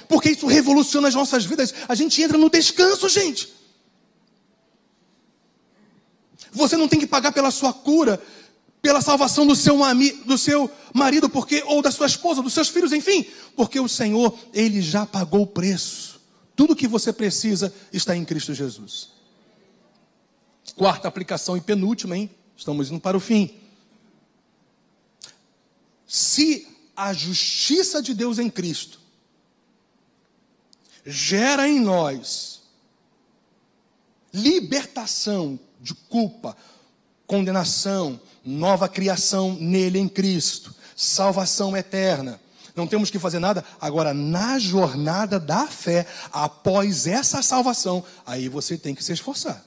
Porque isso revoluciona as nossas vidas. A gente entra no descanso, gente. Você não tem que pagar pela sua cura, pela salvação do seu marido, ou da sua esposa, dos seus filhos, enfim. Porque o Senhor, Ele já pagou o preço. Tudo que você precisa está em Cristo Jesus. Quarta aplicação e penúltima, hein? Estamos indo para o fim. Se a justiça de Deus em Cristo gera em nós libertação de culpa, condenação, nova criação nele em Cristo, salvação eterna, não temos que fazer nada. Agora, na jornada da fé, após essa salvação, aí você tem que se esforçar.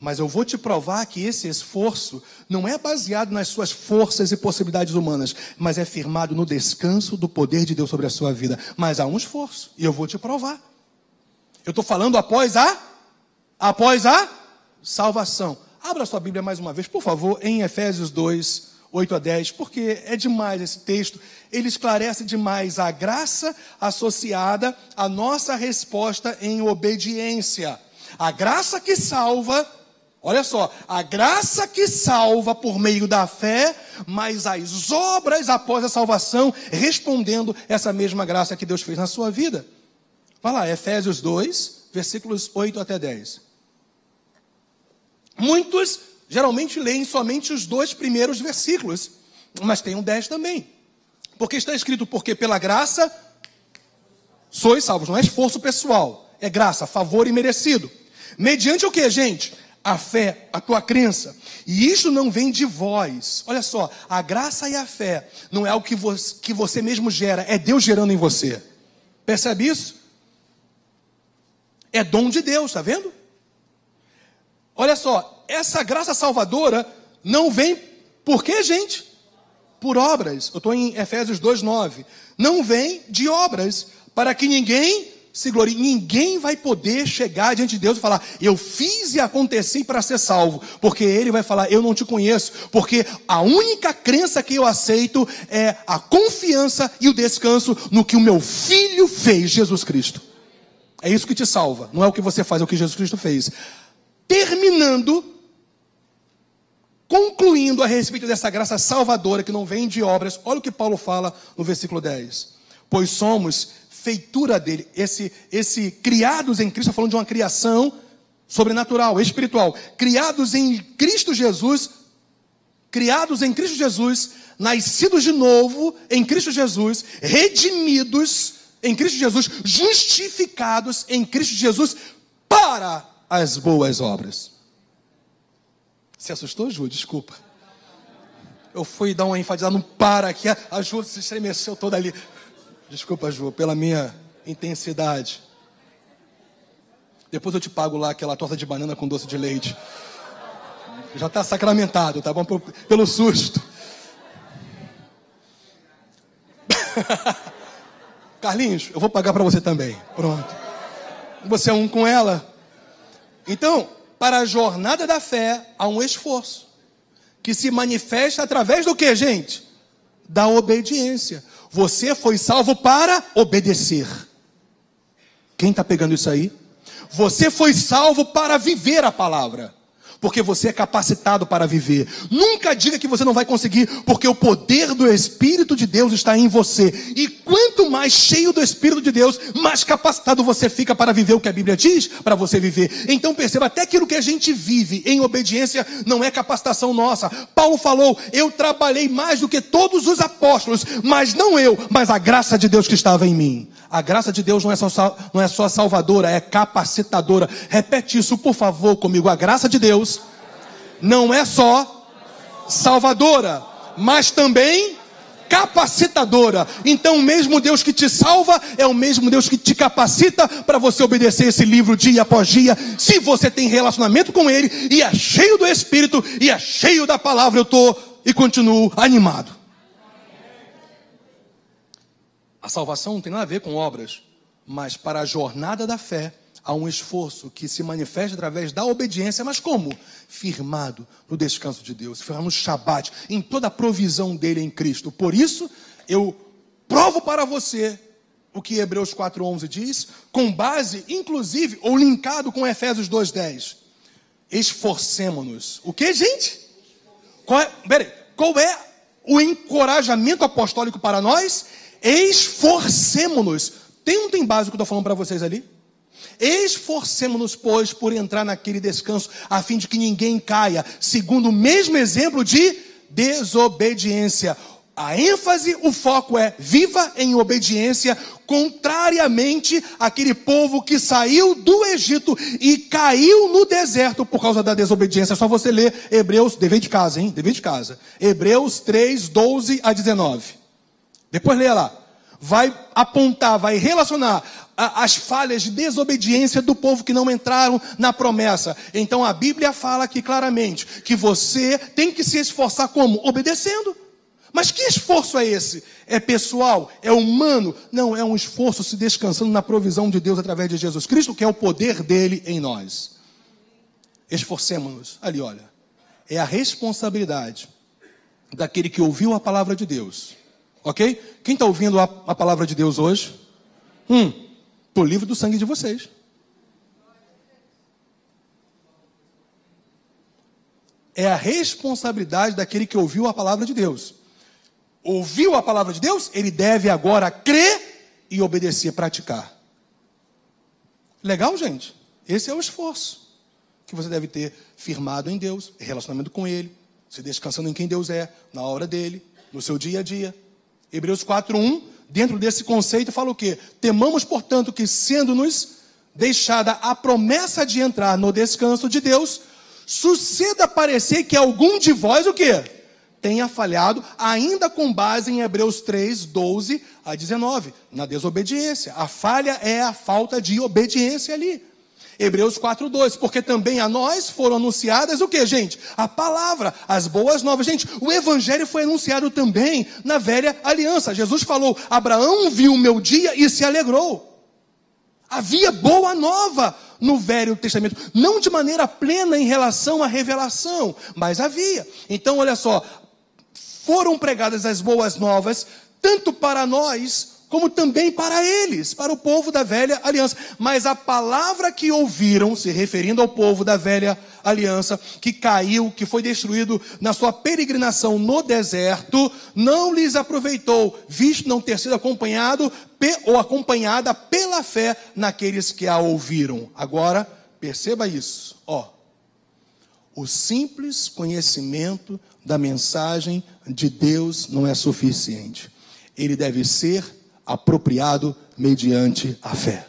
Mas eu vou te provar que esse esforço não é baseado nas suas forças e possibilidades humanas, mas é firmado no descanso do poder de Deus sobre a sua vida. Mas há um esforço, e eu vou te provar. Eu estou falando após a salvação. Abra sua Bíblia mais uma vez, por favor, em Efésios 2, 8-10, porque é demais esse texto. Ele esclarece demais a graça associada à nossa resposta em obediência. A graça que salva, olha só, a graça que salva por meio da fé, mas as obras após a salvação, respondendo essa mesma graça que Deus fez na sua vida. Vai lá, Efésios 2, versículos 8-10. Muitos geralmente leem somente os 2 primeiros versículos, mas tem um 10 também. Porque está escrito, porque pela graça sois salvos. Não é esforço pessoal, é graça, favor imerecido. Mediante o que, gente? A fé, a tua crença. E isso não vem de vós. Olha só, a graça e a fé não é algo que você mesmo gera, é Deus gerando em você. Percebe isso? É dom de Deus, está vendo? Olha só, essa graça salvadora não vem por quê, gente? Por obras. Eu estou em Efésios 2:9. Não vem de obras, para que ninguém se glorie. Ninguém vai poder chegar diante de Deus e falar, eu fiz e aconteci para ser salvo. Porque Ele vai falar, eu não te conheço. Porque a única crença que eu aceito é a confiança e o descanso no que o meu Filho fez, Jesus Cristo. É isso que te salva. Não é o que você faz, é o que Jesus Cristo fez. Concluindo a respeito dessa graça salvadora que não vem de obras, olha o que Paulo fala no versículo 10. pois somos feitura dele. Esse criados em Cristo, está falando de uma criação sobrenatural, espiritual. Criados em Cristo Jesus, nascidos de novo em Cristo Jesus, redimidos em Cristo Jesus, justificados em Cristo Jesus para as boas obras. Se assustou, Ju? Desculpa. Eu fui dar uma enfatizada no para aqui, a Ju se estremeceu toda ali. Desculpa, Ju, pela minha intensidade. Depois eu te pago lá aquela torta de banana com doce de leite. Já está sacramentado, tá bom? Pelo susto. Carlinhos, eu vou pagar para você também. Pronto. Você é um com ela. Então, para a jornada da fé, há um esforço. Que se manifesta através do que, gente? Da obediência. Você foi salvo para obedecer. Quem está pegando isso aí? Você foi salvo para viver a palavra. Porque você é capacitado para viver. Nunca diga que você não vai conseguir, porque o poder do Espírito de Deus está em você. E quanto mais cheio do Espírito de Deus, mais capacitado você fica para viver o que a Bíblia diz para você viver. Então perceba, até aquilo que a gente vive em obediência não é capacitação nossa. Paulo falou, eu trabalhei mais do que todos os apóstolos, mas não eu, mas a graça de Deus que estava em mim. A graça de Deus não é só salvadora, é capacitadora. Repete isso, por favor, comigo. A graça de Deus não é só salvadora, mas também capacitadora. Então o mesmo Deus que te salva é o mesmo Deus que te capacita para você obedecer esse livro dia após dia. Se você tem relacionamento com Ele e é cheio do Espírito e é cheio da palavra, eu estou e continuo animado. A salvação não tem nada a ver com obras, mas para a jornada da fé há um esforço que se manifesta através da obediência, mas como? Firmado no descanso de Deus, firmado no Shabat, em toda a provisão dele em Cristo. Por isso, eu provo para você o que Hebreus 4:11 diz, com base, inclusive, ou linkado com Efésios 2:10. Esforcemo-nos. O que, gente? Qual é o encorajamento apostólico para nós? Esforcemo-nos. Não tem base o que eu estou falando para vocês ali? Esforcemo-nos, pois, por entrar naquele descanso, a fim de que ninguém caia, segundo o mesmo exemplo de desobediência. A ênfase, o foco é viva em obediência, contrariamente àquele povo que saiu do Egito e caiu no deserto por causa da desobediência. É só você ler Hebreus, dever de casa, hein? Dever de casa. Hebreus 3:12-19. Depois leia lá. Vai apontar, vai relacionar as falhas de desobediência do povo que não entraram na promessa. Então a Bíblia fala aqui claramente que você tem que se esforçar como? Obedecendo. Mas que esforço é esse? É pessoal? É humano? Não, é um esforço se descansando na provisão de Deus através de Jesus Cristo, que é o poder dele em nós. Esforcemos-nos. Ali, olha. É a responsabilidade daquele que ouviu a palavra de Deus. Ok? Quem está ouvindo a palavra de Deus hoje? Estou livre do sangue de vocês. É a responsabilidade daquele que ouviu a palavra de Deus. Ouviu a palavra de Deus? Ele deve agora crer e obedecer, praticar. Legal, gente? Esse é o esforço que você deve ter firmado em Deus, relacionamento com Ele, se descansando em quem Deus é, na hora dele, no seu dia a dia. Hebreus 4:1, dentro desse conceito, fala o quê? Temamos, portanto, que sendo-nos deixada a promessa de entrar no descanso de Deus, suceda parecer que algum de vós, o quê? Tenha falhado, ainda com base em Hebreus 3:12-19, na desobediência. A falha é a falta de obediência ali. Hebreus 4:2, porque também a nós foram anunciadas o que, gente? A palavra, as boas novas. Gente, o evangelho foi anunciado também na velha aliança. Jesus falou, Abraão viu o meu dia e se alegrou. Havia boa nova no Velho Testamento. Não de maneira plena em relação à revelação, mas havia. Então, olha só, foram pregadas as boas novas, tanto para nós, como também para eles, para o povo da velha aliança. Mas a palavra que ouviram, se referindo ao povo da velha aliança, que caiu, que foi destruído na sua peregrinação no deserto, não lhes aproveitou, visto não ter sido acompanhado ou acompanhada pela fé naqueles que a ouviram. Agora, perceba isso, o simples conhecimento da mensagem de Deus não é suficiente. Ele deve ser apropriado mediante a fé.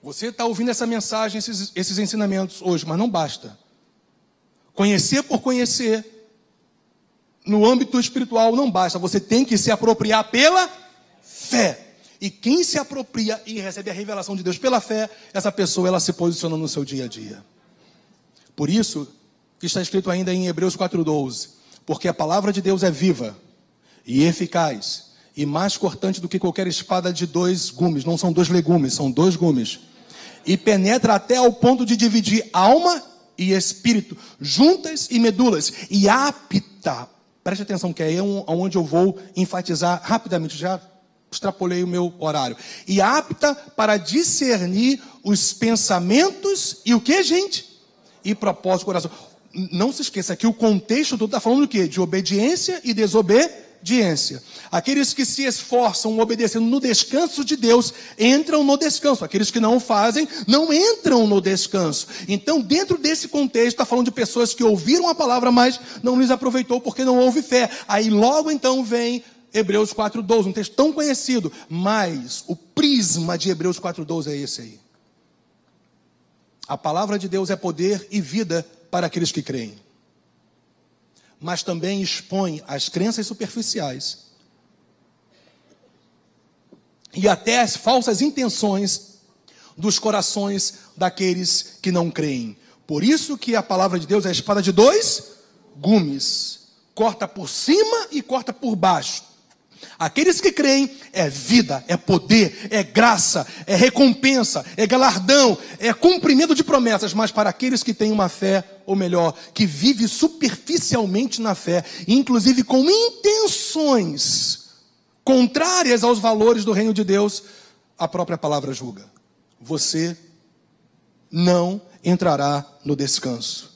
Você está ouvindo essa mensagem, esses ensinamentos hoje, mas não basta. Conhecer por conhecer, no âmbito espiritual, não basta. Você tem que se apropriar pela fé. E quem se apropria e recebe a revelação de Deus pela fé, essa pessoa, ela se posiciona no seu dia a dia. Por isso, que está escrito ainda em Hebreus 4:12, porque a palavra de Deus é viva e eficaz, e mais cortante do que qualquer espada de 2 gumes, não são 2 legumes, são 2 gumes, e penetra até ao ponto de dividir alma e espírito, juntas e medulas, e apta, preste atenção que é onde eu vou enfatizar rapidamente, já extrapolei o meu horário, e apta para discernir os pensamentos e o que, gente? E propósito do coração. Não se esqueça que o contexto todo está falando do quê? De obediência e desobediência. Aqueles que se esforçam obedecendo no descanso de Deus, entram no descanso. Aqueles que não o fazem, não entram no descanso. Então, dentro desse contexto, está falando de pessoas que ouviram a palavra, mas não lhes aproveitou porque não houve fé. Aí logo então vem Hebreus 4:12, um texto tão conhecido, mas o prisma de Hebreus 4:12 é esse aí. A palavra de Deus é poder e vida para aqueles que creem. Mas também expõe as crenças superficiais e até as falsas intenções dos corações daqueles que não creem. Por isso que a palavra de Deus é a espada de 2 gumes. Corta por cima e corta por baixo. Aqueles que creem é vida, é poder, é graça, é recompensa, é galardão, é cumprimento de promessas. Mas para aqueles que têm uma fé, ou melhor, que vive superficialmente na fé, inclusive com intenções contrárias aos valores do reino de Deus, a própria palavra julga: você não entrará no descanso.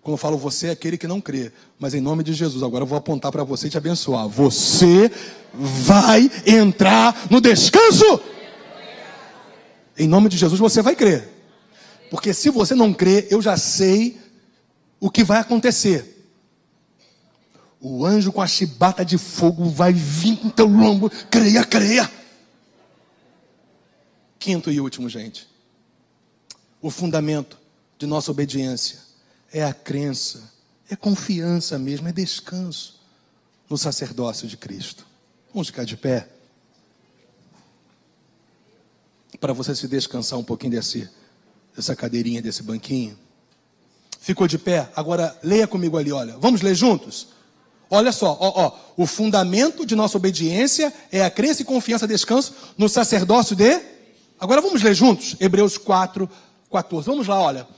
Quando eu falo você, é aquele que não crê. Mas em nome de Jesus, agora eu vou apontar para você e te abençoar. Você vai entrar no descanso. Em nome de Jesus, você vai crer. Porque se você não crê, eu já sei o que vai acontecer. O anjo com a chibata de fogo vai vir no teu lombo. Creia, creia. Quinto e último, gente. O fundamento de nossa obediência é a crença, é confiança mesmo, é descanso no sacerdócio de Cristo. Vamos ficar de pé? Para você se descansar um pouquinho dessa cadeirinha, desse banquinho. Ficou de pé? Agora leia comigo ali, olha. Vamos ler juntos? Olha só, o fundamento de nossa obediência é a crença e confiança, descanso no sacerdócio de... Agora vamos ler juntos? Hebreus 4:14. Vamos lá, olha.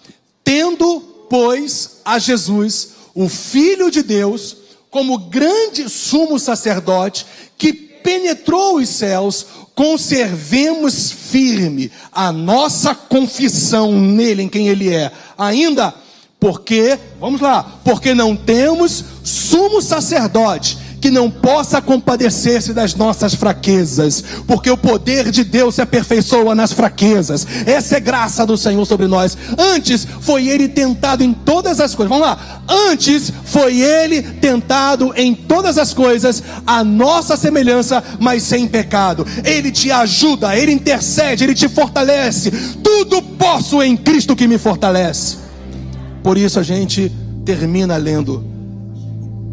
Tendo, pois, a Jesus, o Filho de Deus, como grande sumo sacerdote, que penetrou os céus, conservemos firme a nossa confissão nele, em quem ele é. Ainda, porque, vamos lá, porque não temos sumo sacerdote que não possa compadecer-se das nossas fraquezas, porque o poder de Deus se aperfeiçoa nas fraquezas. Essa é graça do Senhor sobre nós. Antes foi ele tentado em todas as coisas. Vamos lá. Antes foi ele tentado em todas as coisas, a nossa semelhança, mas sem pecado. Ele te ajuda, ele intercede, ele te fortalece. Tudo posso em Cristo que me fortalece. Por isso a gente termina lendo.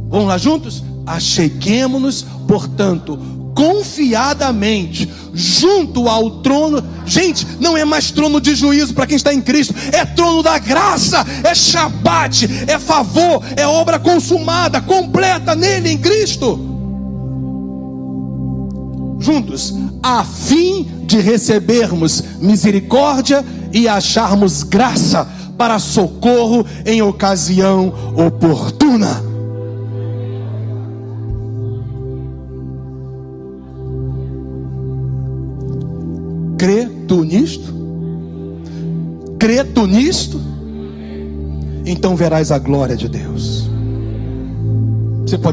Vamos lá juntos? Acheguemo-nos, portanto, confiadamente, junto ao trono. Gente, não é mais trono de juízo para quem está em Cristo, é trono da graça, é Shabat, é favor, é obra consumada, completa nele, em Cristo. Juntos, a fim de recebermos misericórdia e acharmos graça para socorro em ocasião oportuna. Crê tu nisto? Crê tu nisto? Então verás a glória de Deus. Você pode